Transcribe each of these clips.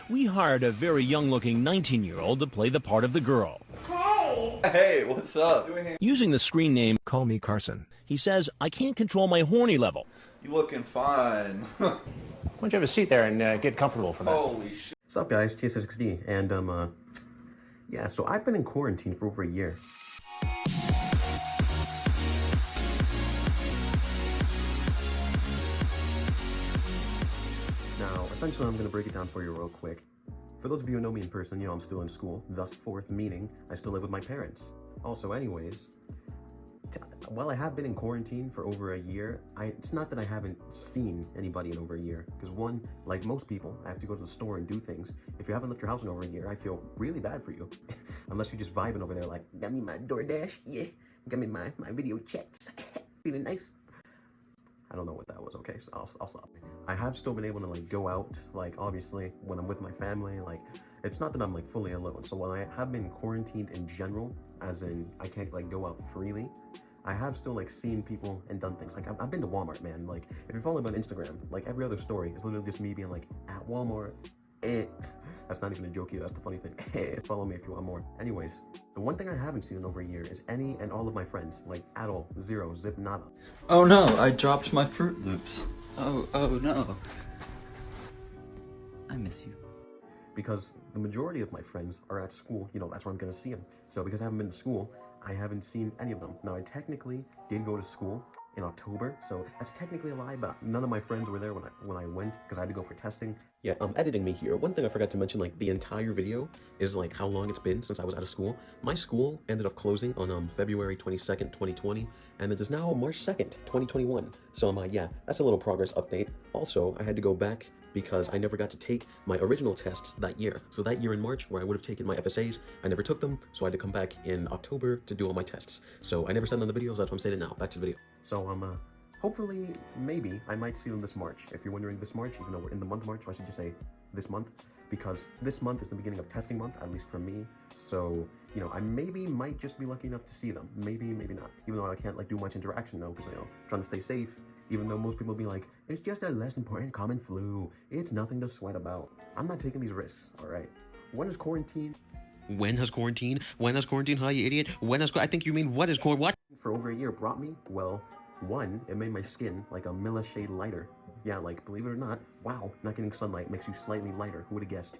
we hired a very young-looking 19-year-old to play the part of the girl. Hey! Hey, what's up? Using the screen name, Call me Carson. he says, I can't control my horny level. You looking fine. Why don't you have a seat there and get comfortable for that? Holy shit. What's up, guys? TssXD, and yeah, so I've been in quarantine for over a year. Now, essentially, I'm gonna break it down for you real quick. For those of you who know me in person, you know I'm still in school, thus forth meaning I still live with my parents. Also, anyways, while I have been in quarantine for over a year, it's not that I haven't seen anybody in over a year. Because one, like most people, I have to go to the store and do things. If you haven't left your house in over a year, I feel really bad for you. Unless you're just vibing over there like, got me my DoorDash, yeah. Got me my video chats, feeling nice. I don't know what that was, okay, so I'll stop. I have still been able to like go out, like obviously when I'm with my family, like it's not that I'm like fully alone. So while I have been quarantined in general, as in I can't like go out freely, I have still like seen people and done things. Like I've been to Walmart, man. Like if you're following me on Instagram, like every other story is literally just me being like at Walmart. That's not even a joke either, that's the funny thing. Follow me if you want more. Anyways, the one thing I haven't seen in over a year is any and all of my friends. Like at all, zero, zip, nada. Oh no, I dropped my Fruit Loops. Oh no. I miss you. Because the majority of my friends are at school, you know, that's where I'm gonna see them. So because I haven't been to school, I haven't seen any of them. Now I technically did go to school in October, so that's technically a lie, but none of my friends were there when I went, because I had to go for testing. Yeah, editing me here. One thing I forgot to mention, like the entire video is like how long it's been since I was out of school. My school ended up closing on February 22nd, 2020, and it is now March 2nd, 2021. So yeah, that's a little progress update. Also, I had to go back because I never got to take my original tests that year. So that year in March, where I would have taken my FSAs, I never took them, so I had to come back in October to do all my tests. So I never said it on the videos, that's what I'm saying it now. Back to the video. So hopefully, maybe, I might see them this March. If you're wondering this March, even though we're in the month of March, so I should just say this month, because this month is the beginning of testing month, at least for me. So, you know, I might just be lucky enough to see them. Maybe not. Even though I can't like do much interaction though, because, you know, trying to stay safe. Even though most people will be like, it's just a less important common flu. It's nothing to sweat about. I'm not taking these risks, all right? When is quarantine? When has quarantine? When has quarantine? Huh, you idiot? When has I think you mean what is what? For over a year brought me? Well, one, it made my skin like a shade lighter. Yeah, like, believe it or not, wow, not getting sunlight makes you slightly lighter. Who would have guessed?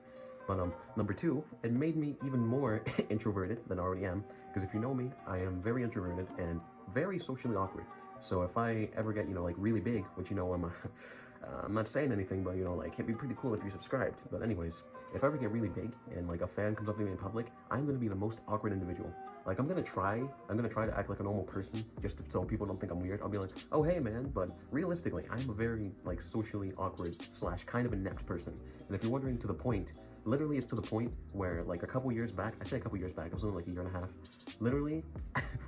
But number two, it made me even more introverted than I already am. Because if you know me, I am very introverted and very socially awkward. So if I ever get, you know, like really big, which, you know, I'm not saying anything, but, you know, like, it'd be pretty cool if you subscribed. But anyways, if I ever get really big and like a fan comes up to me in public, I'm gonna be the most awkward individual. Like I'm gonna try to act like a normal person, just so people don't think I'm weird. I'll be like, oh hey man, but realistically, I'm a very like socially awkward / kind of inept person. And if you're wondering, to the point, literally it's to the point where like a couple years back, I say a couple years back, it was only like a year and a half, literally,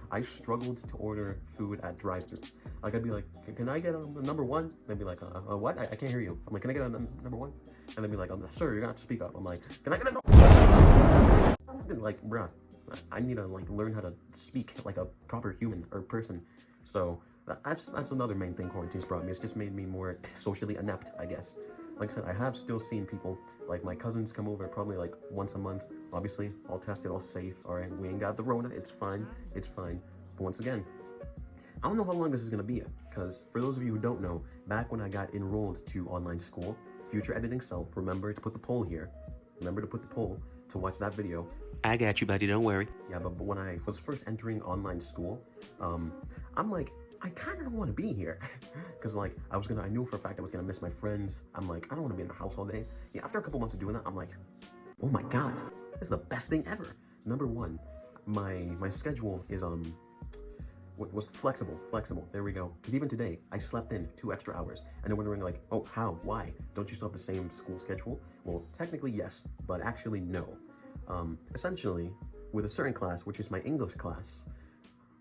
I struggled to order food at drive-thrus. Like I'd be like, can I get a number one? They'd be like, what? I can't hear you. I'm like, can I get a number one? And they'd be like, sir, you're gonna have to speak up. I'm like, can I get a like, bruh, I need to like learn how to speak like a proper human or person. So that's another main thing quarantine's brought me. It's just made me more socially inept, I guess. Like I said, I have still seen people, like my cousins come over probably like once a month. Obviously, all tested, all safe. All right, we ain't got the Rona. It's fine. It's fine. But once again, I don't know how long this is gonna be, because for those of you who don't know, back when I got enrolled to online school, future editing self, remember to put the poll here. Remember to put the poll to watch that video. I got you, buddy, don't worry. Yeah, but when I was first entering online school, I'm like, I kind of don't want to be here. Because like, I knew for a fact I was gonna miss my friends. I'm like, I don't want to be in the house all day. Yeah, after a couple months of doing that, I'm like, oh my God, this is the best thing ever. Number one, my schedule is, was flexible. There we go. Because even today, I slept in 2 extra hours. And they're wondering like, oh, how, why? Don't you still have the same school schedule? Well, technically yes, but actually no. Essentially, with a certain class, which is my English class,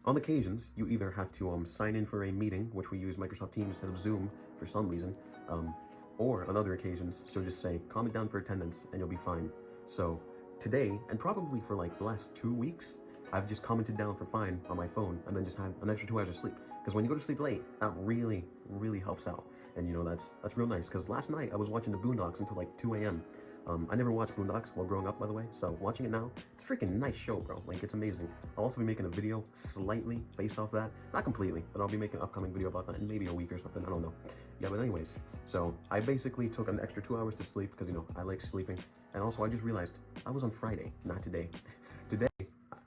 on occasions, you either have to sign in for a meeting, which we use Microsoft Teams instead of Zoom for some reason, or on other occasions, she'll just say, calm it down for attendance, and you'll be fine. So today, and probably for like the last 2 weeks, I've just commented down for fine on my phone, and then just had an extra 2 hours of sleep. Because when you go to sleep late, that really, really helps out. And you know, that's real nice, because last night I was watching the Boondocks until like 2 a.m. I never watched Boondocks while growing up, by the way, so watching it now, it's a freaking nice show, bro. Like, it's amazing. I'll also be making a video slightly based off that. Not completely, but I'll be making an upcoming video about that in maybe a week or something, I don't know. Yeah, but anyways, so I basically took an extra 2 hours to sleep because, you know, I like sleeping. And also, I just realized I was on Friday, not today. Today,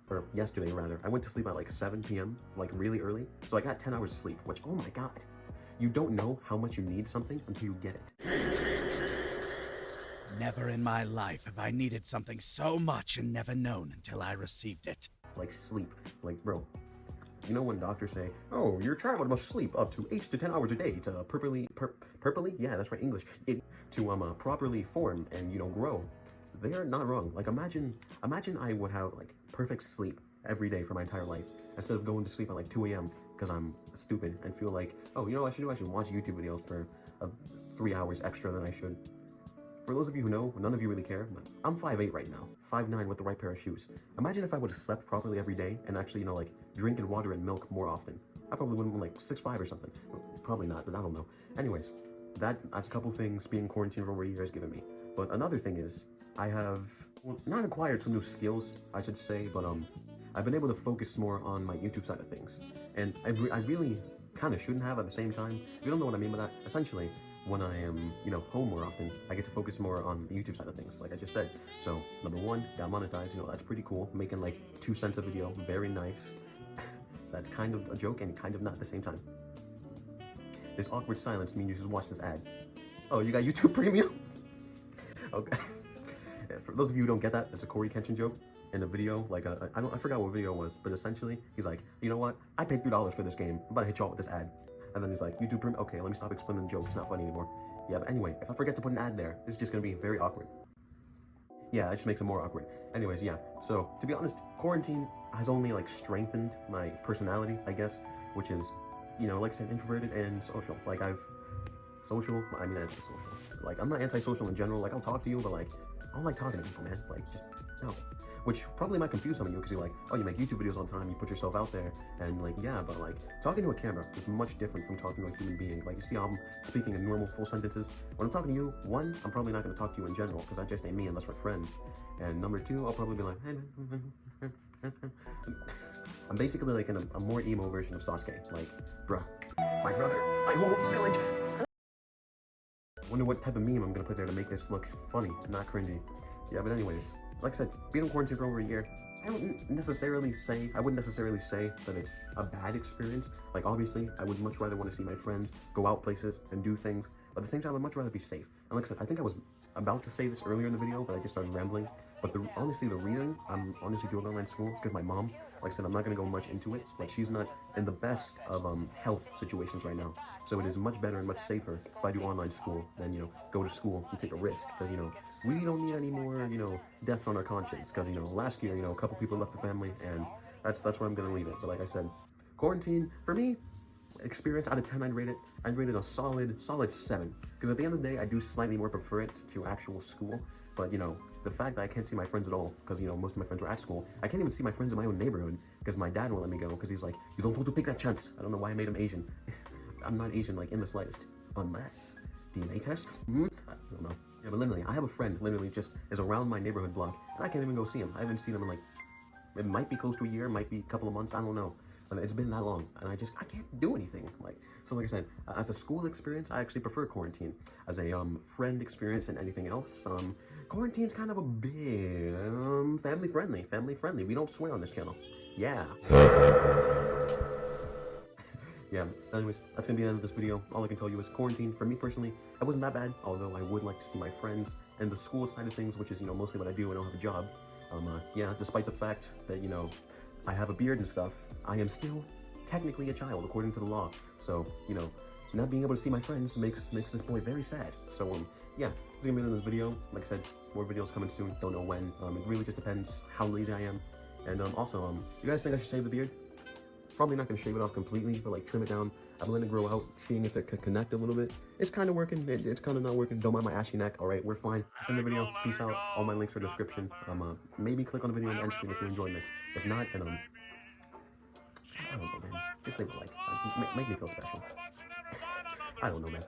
or yesterday rather, I went to sleep at like 7 p.m., like really early. So I got 10 hours of sleep, which, oh my God. You don't know how much you need something until you get it. Never in my life have I needed something so much and never known until I received it. Like sleep, like bro. You know when doctors say, oh, your child must sleep up to 8 to 10 hours a day to properly, yeah, that's right, English, to properly form and, you know, grow. They are not wrong. Like imagine I would have like perfect sleep every day for my entire life instead of going to sleep at like 2 a.m. because I'm stupid and feel like, oh, you know what I should do? I should watch YouTube videos for 3 hours extra than I should. For those of you who know, none of you really care, but I'm 5'8" right now, 5'9" with the right pair of shoes. Imagine if I would have slept properly every day and actually, you know, like drinking water and milk more often. I probably would have been like 6'5" or something. Probably not, but I don't know. Anyways, that's a couple things being quarantined for over a year has given me. But another thing is, I have, well, not acquired some new skills, I should say, but I've been able to focus more on my YouTube side of things. And I really kind of shouldn't have at the same time. If you don't know what I mean by that, essentially, when I am, you know, home more often, I get to focus more on the YouTube side of things, like I just said. So, number one, got monetized, you know, that's pretty cool. Making like 2 cents a video, very nice. That's kind of a joke and kind of not at the same time. This awkward silence means you should watch this ad. Oh, you got YouTube Premium? Okay. For those of you who don't get that, it's a Corey Kenshin joke in a video, like I forgot what video it was, but essentially, he's like, you know what? I paid $3 for this game. I'm about to hit y'all with this ad. And then he's like, YouTube Premium? Okay, let me stop explaining the joke. It's not funny anymore. Yeah, but anyway, if I forget to put an ad there, this is just gonna be very awkward. Yeah, it just makes it more awkward. Anyways, yeah. So, to be honest, quarantine has only like strengthened my personality, I guess, which is, you know, like I said, introverted and social. Like antisocial. Like, I'm not antisocial in general. Like, I'll talk to you, but like, I don't like talking to people, man. Like, just, no. Which probably might confuse some of you because you're like, oh, you make YouTube videos all the time, you put yourself out there, and like, yeah, but like, talking to a camera is much different from talking to a human being. Like, you see how I'm speaking in normal, full sentences? When I'm talking to you, one, I'm probably not going to talk to you in general because I just ain't me unless we're friends. And number two, I'll probably be like, I'm basically like in a more emo version of Sasuke. Like, bruh, my brother, my whole village. Wonder what type of meme I'm gonna put there to make this look funny, not cringy. Yeah, but anyways, like I said, being in quarantine for over a year, I wouldn't necessarily say that it's a bad experience. Like, obviously, I would much rather want to see my friends, go out places, and do things. But at the same time, I'd much rather be safe. And like I said, I think I was about to say this earlier in the video, but I just started rambling. But honestly, the reason I'm honestly doing online school is because my mom, like I said, I'm not going to go much into it, but she's not in the best of health situations right now. So it is much better and much safer if I do online school than, you know, go to school and take a risk. Because, you know, we don't need any more, you know, deaths on our conscience. Because, you know, last year, you know, a couple people left the family, and that's where I'm going to leave it. But like I said, quarantine, for me, experience out of 10, I'd rate it a solid 7. Because at the end of the day, I do slightly more prefer it to actual school. But, you know, the fact that I can't see my friends at all, because, you know, most of my friends were at school, I can't even see my friends in my own neighborhood, because my dad won't let me go, because he's like, you don't want to take that chance. I don't know why I made him Asian. I'm not Asian, like, in the slightest. Unless, DNA test? I don't know. Yeah, but literally, I have a friend, literally, just is around my neighborhood block, and I can't even go see him. I haven't seen him in, like, it might be close to a year, might be a couple of months, I don't know. But it's been that long, and I can't do anything. So like I said, as a school experience, I actually prefer quarantine. As a friend experience and anything else, quarantine's kind of a bit family friendly. We don't swear on this channel. Yeah. Yeah, anyways, that's gonna be the end of this video. All I can tell you is quarantine, for me personally, it wasn't that bad, although I would like to see my friends and the school side of things, which is, you know, mostly what I do. I don't have a job. Yeah, despite the fact that, you know, I have a beard and stuff, I am still technically a child according to the law. So, you know, not being able to see my friends makes this boy very sad. So, yeah, this is gonna be the end of the video. Like I said, more videos coming soon, don't know when. It really just depends how lazy I am. And also, you guys think I should shave the beard? Probably not gonna shave it off completely, but like trim it down. I'm letting it grow out, seeing if it could connect a little bit. It's kind of working, it's kind of not working. Don't mind my ashy neck. All right, we're fine. In the video, peace out. All my links are in the description. Maybe click on the video on the end screen if you're enjoying this. If not, then I don't know, man. Just leave a like. Make me feel special. I don't know, man.